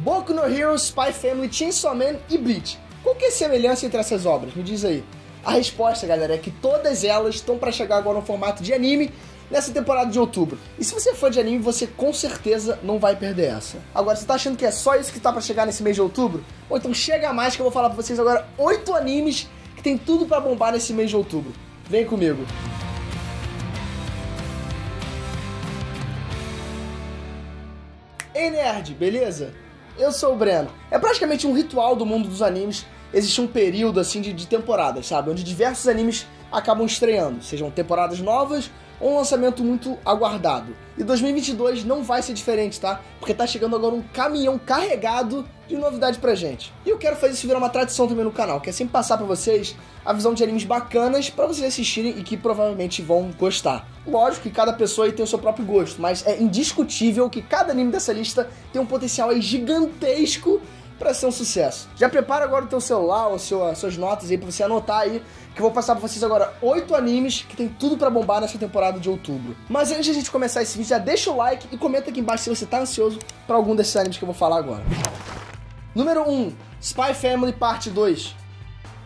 Boku no Hero, Spy Family, Chainsaw Man e Bleach. Qual que é a semelhança entre essas obras? Me diz aí. A resposta, galera, é que todas elas estão para chegar agora no formato de anime nessa temporada de outubro. E se você é fã de anime, você com certeza não vai perder essa. Agora, você tá achando que é só isso que tá para chegar nesse mês de outubro? Ou então chega mais que eu vou falar pra vocês agora 8 animes que tem tudo para bombar nesse mês de outubro. Vem comigo. Ei, nerd, beleza? Eu sou o Breno. É praticamente um ritual do mundo dos animes. Existe um período assim de temporadas, sabe? Onde diversos animes acabam estreando, sejam temporadas novas ou um lançamento muito aguardado. E 2022 não vai ser diferente, tá? Porque tá chegando agora um caminhão carregado de novidade pra gente. E eu quero fazer isso virar uma tradição também no canal, que é sempre passar pra vocês a visão de animes bacanas pra vocês assistirem e que provavelmente vão gostar. Lógico que cada pessoa aí tem o seu próprio gosto, mas é indiscutível que cada anime dessa lista tem um potencial aí gigantesco pra ser um sucesso. Já prepara agora o teu celular ou suas notas aí pra você anotar aí, que eu vou passar pra vocês agora 8 animes que tem tudo pra bombar nessa temporada de outubro. Mas antes de a gente começar esse vídeo, já deixa o like e comenta aqui embaixo se você tá ansioso pra algum desses animes que eu vou falar agora. Número 1, Spy Family Parte 2.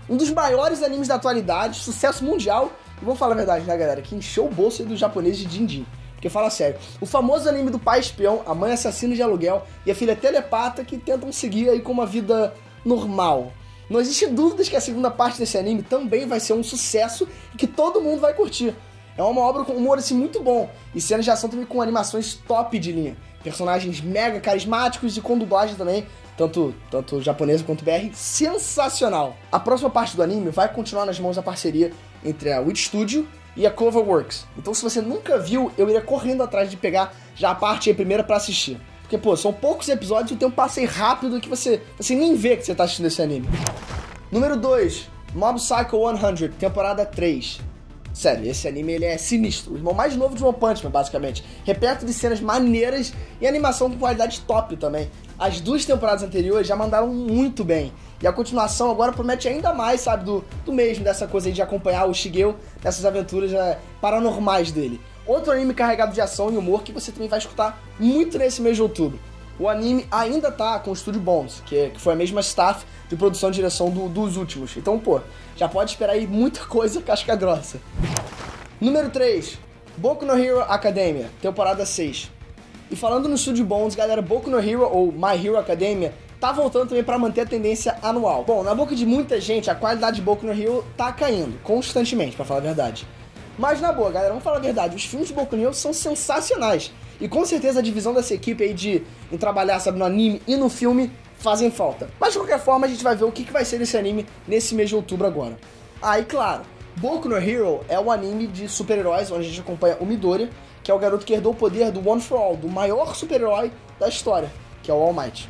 Um dos maiores animes da atualidade, sucesso mundial, e vamos falar a verdade, né, galera, que encheu o bolso aí dos japoneses de din-din. Porque fala sério, o famoso anime do pai espião, a mãe assassina de aluguel e a filha telepata que tentam seguir aí com uma vida normal. Não existe dúvidas que a segunda parte desse anime também vai ser um sucesso e que todo mundo vai curtir. É uma obra com humor assim muito bom e cenas de ação também com animações top de linha. Personagens mega carismáticos e com dublagem também, tanto japonesa quanto BR, sensacional. A próxima parte do anime vai continuar nas mãos da parceria entre a Wit Studio e a Cloverworks. Então se você nunca viu, eu iria correndo atrás de pegar já a parte aí primeira pra assistir. Porque, pô, são poucos episódios e o tempo passa aí rápido que você nem vê que você tá assistindo esse anime. Número 2, Mob Psycho 100, temporada 3. Sério, esse anime ele é sinistro. O irmão mais novo de One Punch Man, basicamente. Repleto de cenas maneiras e animação com qualidade top também. As 2 temporadas anteriores já mandaram muito bem. E a continuação agora promete ainda mais, sabe, do mesmo, dessa coisa aí de acompanhar o Shigeo nessas aventuras paranormais dele. Outro anime carregado de ação e humor que você também vai escutar muito nesse mês de outubro. O anime ainda tá com o Estúdio Bones, que foi a mesma staff de produção e direção dos últimos. Então, pô, já pode esperar aí muita coisa casca grossa. Número 3, Boku no Hero Academia, temporada 6. E falando no Estúdio Bones, galera, Boku no Hero, ou My Hero Academia, tá voltando também pra manter a tendência anual. Bom, na boca de muita gente, a qualidade de Boku no Hero tá caindo, constantemente, pra falar a verdade. Mas na boa, galera, vamos falar a verdade, os filmes de Boku no Hero são sensacionais. E com certeza a divisão dessa equipe aí em trabalhar, sabe, no anime e no filme fazem falta. Mas de qualquer forma, a gente vai ver o que vai ser desse anime nesse mês de outubro agora. Ah, e claro, Boku no Hero é um anime de super-heróis, onde a gente acompanha o Midoriya, que é o garoto que herdou o poder do One for All, do maior super-herói da história, que é o All Might.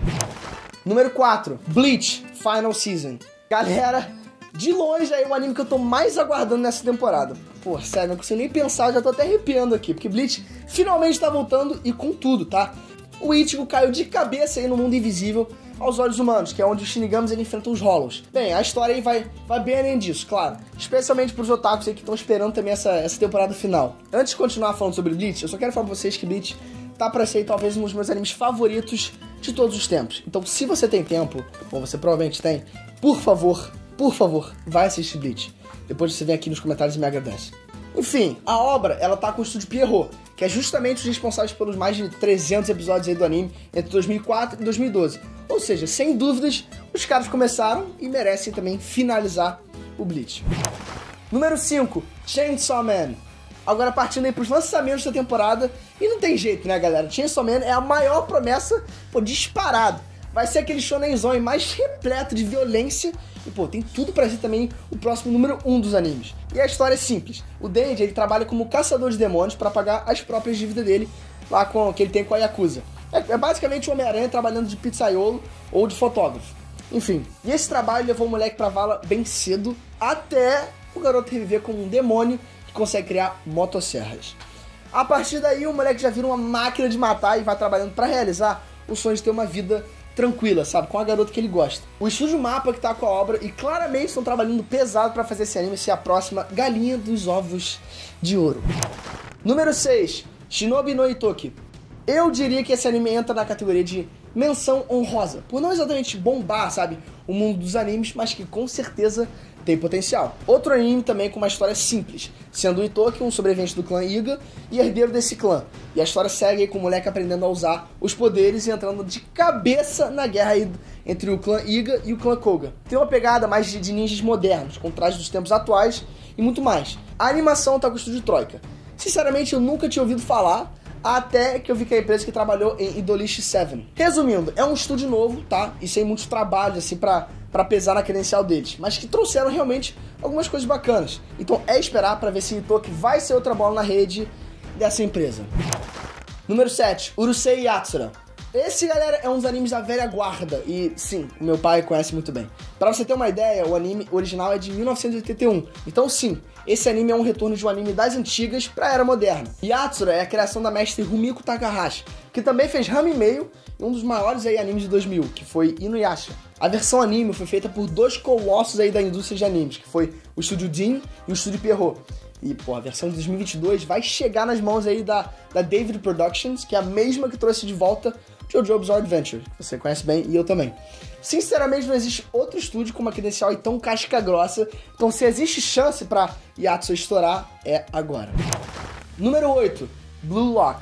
Número 4, Bleach, Final Season. Galera, de longe é o anime que eu tô mais aguardando nessa temporada. Pô, sério, não consigo nem pensar, eu já tô até arrepiando aqui, porque Bleach finalmente tá voltando e com tudo, tá? O Ichigo caiu de cabeça aí no mundo invisível aos olhos humanos, que é onde os Shinigamis ele enfrentam os Hollows. Bem, a história aí vai bem além disso, claro. Especialmente pros otakus aí que estão esperando também essa temporada final. Antes de continuar falando sobre Bleach, eu só quero falar pra vocês que Bleach tá pra ser talvez um dos meus animes favoritos de todos os tempos. Então, se você tem tempo, ou você provavelmente tem, por favor, vai assistir Bleach. Depois você vem aqui nos comentários e me agradece. Enfim, a obra, ela tá com o estúdio Pierrot, que é justamente os responsáveis pelos mais de 300 episódios aí do anime entre 2004 e 2012. Ou seja, sem dúvidas, os caras começaram e merecem também finalizar o Bleach. Número 5, Chainsaw Man. Agora partindo aí pros lançamentos da temporada, e não tem jeito, né, galera? Chainsaw Man é a maior promessa, pô, disparado. Vai ser aquele shonenzão mais repleto de violência e, pô, tem tudo pra ser também o próximo número 1 dos animes. E a história é simples. O Denji, ele trabalha como caçador de demônios pra pagar as próprias dívidas dele, lá que ele tem com a Yakuza. É basicamente o Homem-Aranha trabalhando de pizzaiolo ou de fotógrafo. Enfim, e esse trabalho levou o moleque pra vala bem cedo, até o garoto reviver como um demônio que consegue criar motosserras. A partir daí, o moleque já vira uma máquina de matar e vai trabalhando pra realizar o sonho de ter uma vida tranquila, sabe? Com a garota que ele gosta. O estúdio Mapa que tá com a obra e claramente estão trabalhando pesado pra fazer esse anime ser a próxima galinha dos ovos de ouro. Número 6, Shinobi no Itoki. Eu diria que esse anime entra na categoria de menção honrosa, por não exatamente bombar, sabe, o mundo dos animes, mas que com certeza tem potencial. Outro anime também com uma história simples, sendo o Itoki um sobrevivente do clã Iga e herdeiro desse clã. E a história segue aí com o moleque aprendendo a usar os poderes e entrando de cabeça na guerra aí entre o clã Iga e o clã Koga. Tem uma pegada mais de ninjas modernos, com trajes dos tempos atuais e muito mais. A animação tá com o estúdio Troika. Sinceramente, eu nunca tinha ouvido falar, até que eu vi que a empresa que trabalhou em Idolish 7. Resumindo, é um estúdio novo, tá? E sem muitos trabalhos, assim, pra pesar na credencial deles, mas que trouxeram realmente algumas coisas bacanas. Então é esperar pra ver se Itoki vai ser outra bola na rede dessa empresa. Número 7, Urusei Yatsura. Esse, galera, é um dos animes da velha guarda, e sim, o meu pai conhece muito bem. Pra você ter uma ideia, o anime original é de 1981, então sim, esse anime é um retorno de um anime das antigas pra era moderna. Yatsura é a criação da mestre Rumiko Takahashi, que também fez Ranma e um dos maiores aí animes de 2000, que foi Inuyasha. A versão anime foi feita por dois colossos aí da indústria de animes, que foi o estúdio Jin e o estúdio Pierrot. E, pô, a versão de 2022 vai chegar nas mãos aí da David Productions, que é a mesma que trouxe de volta JoJo Bizarre Adventure, que você conhece bem e eu também. Sinceramente, não existe outro estúdio com uma credencial aí tão casca grossa, então se existe chance pra Yatsura estourar, é agora. Número 8, Blue Lock.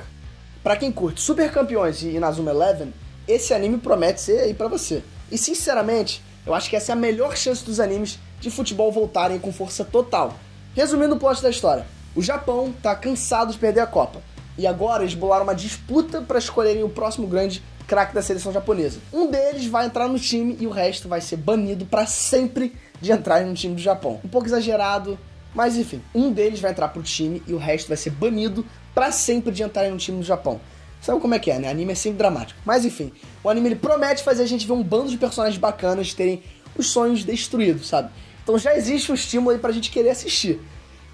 Pra quem curte Super Campeões e Inazuma Eleven, esse anime promete ser aí pra você. E sinceramente, eu acho que essa é a melhor chance dos animes de futebol voltarem com força total. Resumindo o plot da história, o Japão tá cansado de perder a Copa, e agora eles bolaram uma disputa para escolherem o próximo grande craque da seleção japonesa. Um deles vai entrar no time e o resto vai ser banido para sempre de entrar no time do Japão. Um pouco exagerado, mas enfim, um deles vai entrar pro time e o resto vai ser banido para sempre de entrar no time do Japão. Sabe como é que é, né? Anime é sempre dramático. Mas enfim, o anime ele promete fazer a gente ver um bando de personagens bacanas terem os sonhos destruídos, sabe? Então já existe um estímulo aí pra gente querer assistir.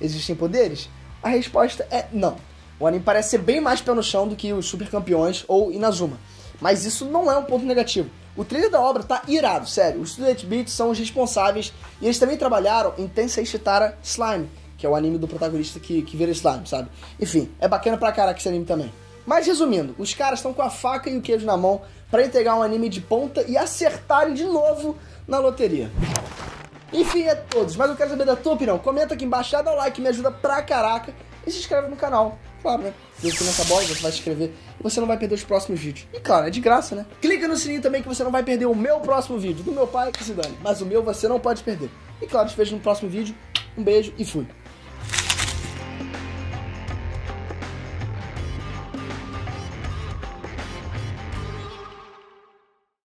Existem poderes? A resposta é não. O anime parece ser bem mais pé no chão do que os Super Campeões ou Inazuma. Mas isso não é um ponto negativo. O trailer da obra tá irado, sério. Os Studio 8-Bit são os responsáveis e eles também trabalharam em Tensei Shitara Slime, que é o anime do protagonista que vira slime, sabe? Enfim, é bacana pra caraca esse anime também. Mas resumindo, os caras estão com a faca e o queijo na mão pra entregar um anime de ponta e acertarem de novo na loteria. Enfim, é todos, mas eu quero saber da tua opinião. Comenta aqui embaixo, dá o like, me ajuda pra caraca. E se inscreve no canal, claro, né? Clica nessa bola, você vai se inscrever e você não vai perder os próximos vídeos. E claro, é de graça, né? Clica no sininho também que você não vai perder o meu próximo vídeo. Do meu pai, que se dane. Mas o meu você não pode perder. E claro, te vejo no próximo vídeo. Um beijo e fui.